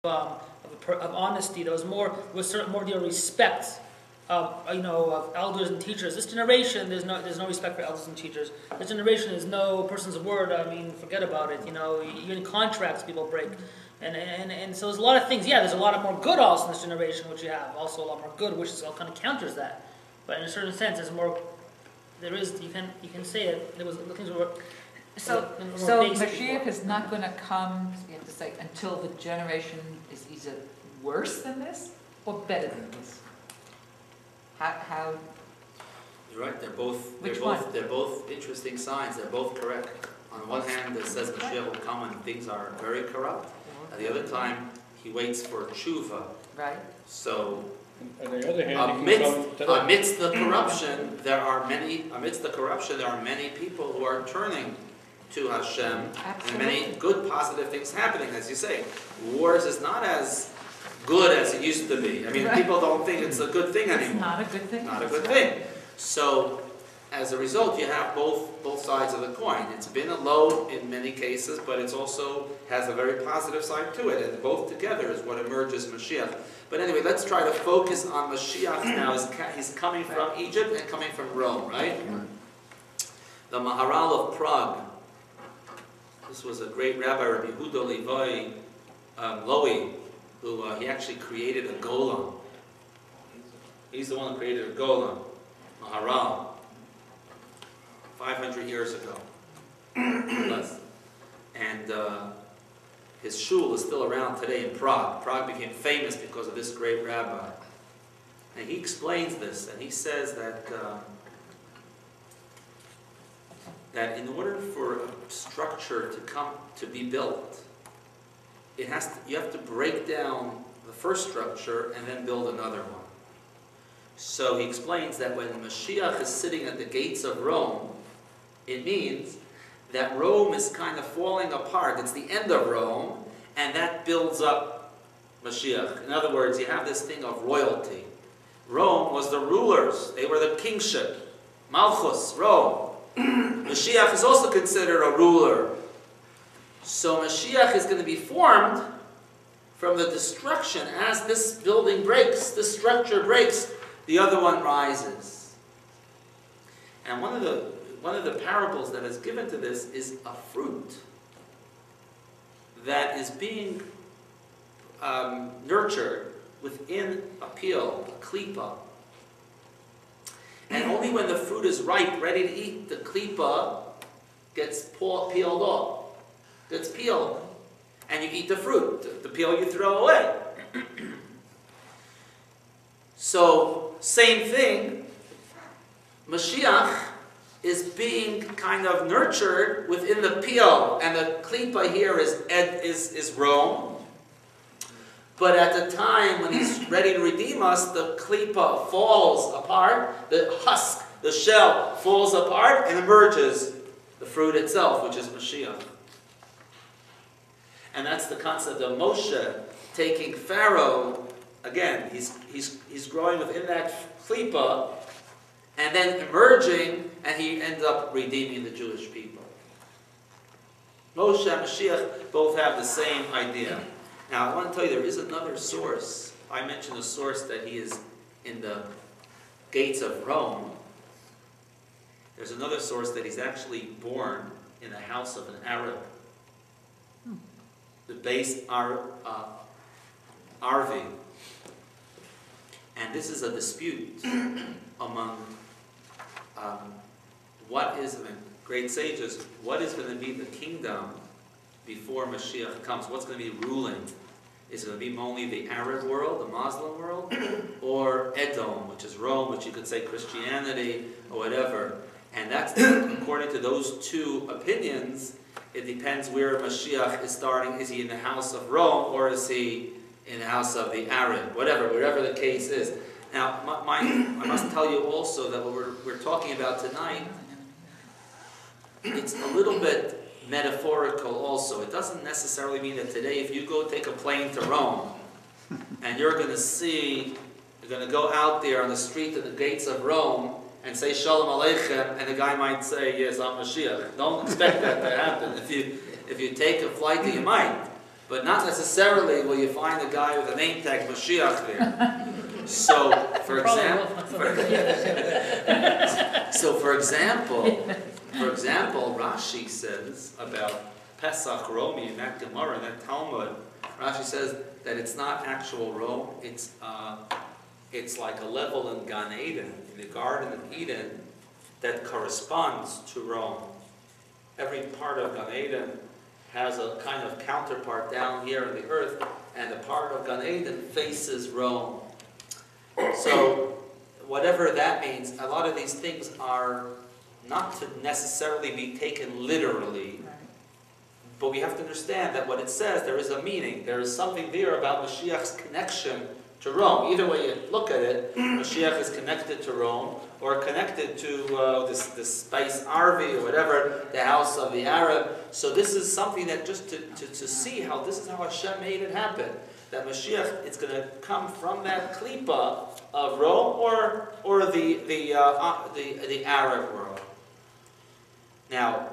of honesty. There was more deal of respect, of elders and teachers. This generation, there's no respect for elders and teachers. This generation is no person's word. I mean, forget about it. Even contracts people break, and so there's a lot of things. Yeah, there's a lot of more good also in this generation, which you have also a lot more good, which all kind of counters that. But in a certain sense, there's more. There is. You can say it. There was the things were. So Moshiach is not going to come, you have to say, until the generation is either worse than this or better than this. How? You're right. They're both interesting signs. They're both correct. On one hand, it says Moshiach will come when things are very corrupt. At the other time, he waits for tshuva. Right. So. On the other hand, amidst the corruption, there are many people who are turning to Hashem, and many good, positive things happening. As you say, wars is not as good as it used to be. I mean, people don't think it's a good thing anymore. It's not a good thing. Not a good thing. So, as a result, you have both sides of the coin. It's been a low in many cases, but it's also has a very positive side to it, and both together is what emerges Mashiach. But anyway, let's try to focus on Mashiach now. He's coming from Egypt and coming from Rome, right? The Maharal of Prague. This was a great rabbi, Rabbi Yehuda Loi, who he actually created a golem. He's the one who created a golem, Maharal, 500 years ago. Less. And his shul is still around today in Prague. Prague became famous because of this great rabbi. And he explains this, and he says that that in order for a structure to be built, you have to break down the first structure and then build another one. So he explains that when Mashiach is sitting at the gates of Rome, it means that Rome is kind of falling apart. It's the end of Rome, and that builds up Mashiach. In other words, you have this thing of royalty. Rome was the rulers. They were the kingship. Malchus, Rome. Mashiach is also considered a ruler. So Mashiach is going to be formed from the destruction. As this building breaks, this structure breaks, the other one rises. And one of the parables that is given to this is a fruit that is being nurtured within a peel, a klipa. And only when the fruit is ripe, ready to eat, the klipa gets peeled off. Gets peeled. And you eat the fruit. The peel you throw away. So, same thing. Mashiach is being kind of nurtured within the peel. And the klipa here is Rome. But at the time when he's ready to redeem us, the klipa falls apart, the husk, the shell falls apart, and emerges the fruit itself, which is Mashiach. And that's the concept of Moshe taking Pharaoh, again, he's growing within that klipa, and then emerging, and he ends up redeeming the Jewish people. Moshe and Mashiach both have the same idea. Now, I want to tell you, there is another source. I mentioned a source that he is in the gates of Rome. There's another source that he's actually born in the house of an Arab. The base Arvi. And this is a dispute among great sages, what is going to be the kingdom before Mashiach comes? What's going to be ruling? Is it going to be only the Arab world, the Muslim world, or Edom, which is Rome, which you could say Christianity, or whatever? And that's, according to those two opinions, it depends where Mashiach is starting. Is he in the house of Rome, or is he in the house of the Arab? Whatever the case is. Now, I must tell you also that what we're talking about tonight, it's a little bit metaphorical also. It doesn't necessarily mean that today if you go take a plane to Rome and you're going to go out there on the street at the gates of Rome and say Shalom Aleichem, and the guy might say, yes, I'm Mashiach. Don't expect that to happen. If you take a flight, you might. But not necessarily will you find a guy with a name tag Moshiach there. So, for example, Rashi says about Pesach Romi in that Gemara, in that Talmud, Rashi says that it's not actual Rome, it's like a level in Gan Eden, in the Garden of Eden, that corresponds to Rome. Every part of Gan Eden has a kind of counterpart down here in the earth, and the part of Gan Eden faces Rome. So, whatever that means, a lot of these things are not to necessarily be taken literally, but we have to understand that what it says, there is a meaning. There is something there about Mashiach's connection to Rome. Either way you look at it, Mashiach is connected to Rome, or connected to this space Arvi, or whatever, the house of the Arab. So this is something that just to see how this is how Hashem made it happen. That Mashiach, it's going to come from that klipa of Rome, or the Arab world. Now,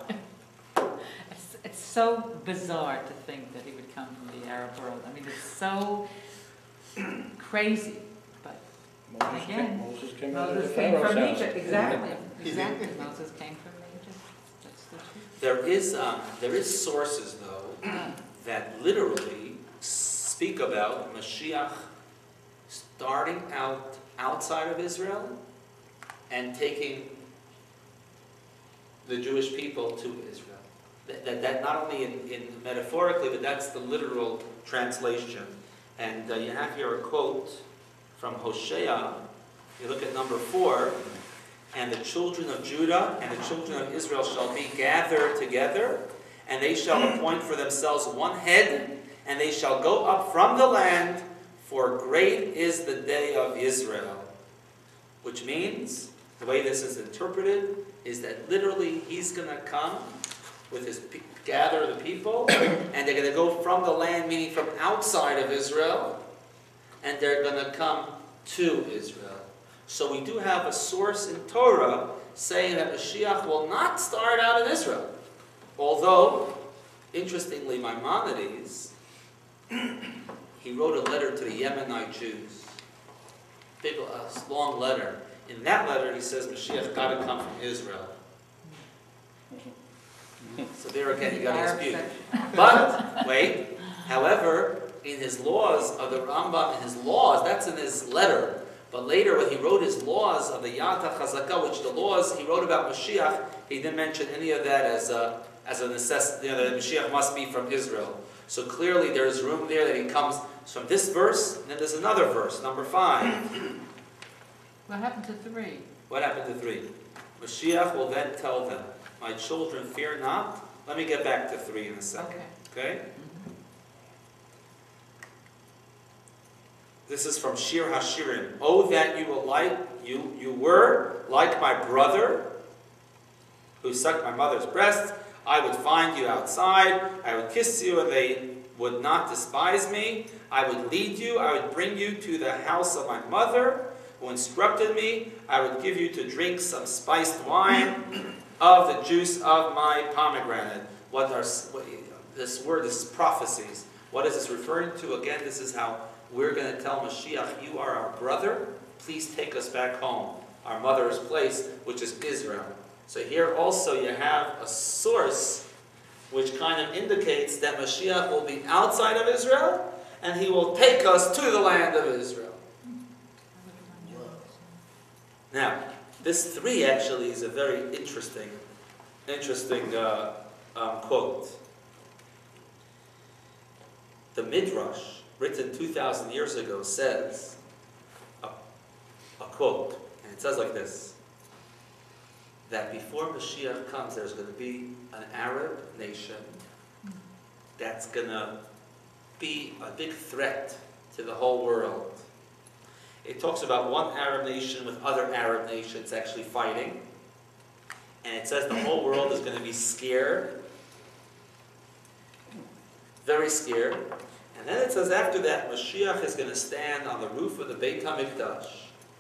it's so bizarre to think that he would come from the Arab world. I mean, it's so crazy. But Moses came from Egypt. Exactly. Moses came from Egypt. That's the truth. There is sources though that literally speak about Mashiach starting out outside of Israel and taking the Jewish people to Israel. That not only in metaphorically, but that's the literal translation. And you have here a quote from Hosea. You look at number 4, and the children of Judah and the children of Israel shall be gathered together, and they shall appoint for themselves one head, and they shall go up from the land, for great is the day of Israel. Which means, the way this is interpreted, is that literally he's going to come with his gather the people, and they're going to go from the land, meaning from outside of Israel, and they're going to come to Israel. So we do have a source in Torah saying that Mashiach will not start out in Israel. Although, interestingly, Maimonides, he wrote a letter to the Yemenite Jews. A long letter. In that letter, he says Mashiach got to come from Israel. So there again, you got to dispute. But wait, however, in his laws of the Rambam, in his laws, that's in his letter. But later, when he wrote his laws of the Yad HaChazakah, which the laws he wrote about Mashiach, he didn't mention any of that as a necessity. That Mashiach must be from Israel. So clearly, there's room there that he comes from this verse, and then there's another verse, number 5. What happened to 3? What happened to 3? Mashiach will then tell them, my children, fear not. Let me get back to 3 in a second. Okay? This is from Shir Hashirim. Oh, that you were like my brother, who sucked my mother's breast. I would find you outside. I would kiss you, and they would not despise me. I would lead you. I would bring you to the house of my mother, who instructed me. I would give you to drink some spiced wine of the juice of my pomegranate. This word is prophecies. What is this referring to? Again, this is how we're going to tell Mashiach, you are our brother. Please take us back home, our mother's place, which is Israel. So here also you have a source which kind of indicates that Mashiach will be outside of Israel, and he will take us to the land of Israel. Now, this 3 actually is a very interesting quote. The Midrash, written 2,000 years ago, says a quote, and it says like this, that before Mashiach comes, there's going to be an Arab nation that's going to be a big threat to the whole world. It talks about one Arab nation with other Arab nations actually fighting. And it says the whole world is going to be scared. Very scared. And then it says after that, Mashiach is going to stand on the roof of the Beit HaMikdash.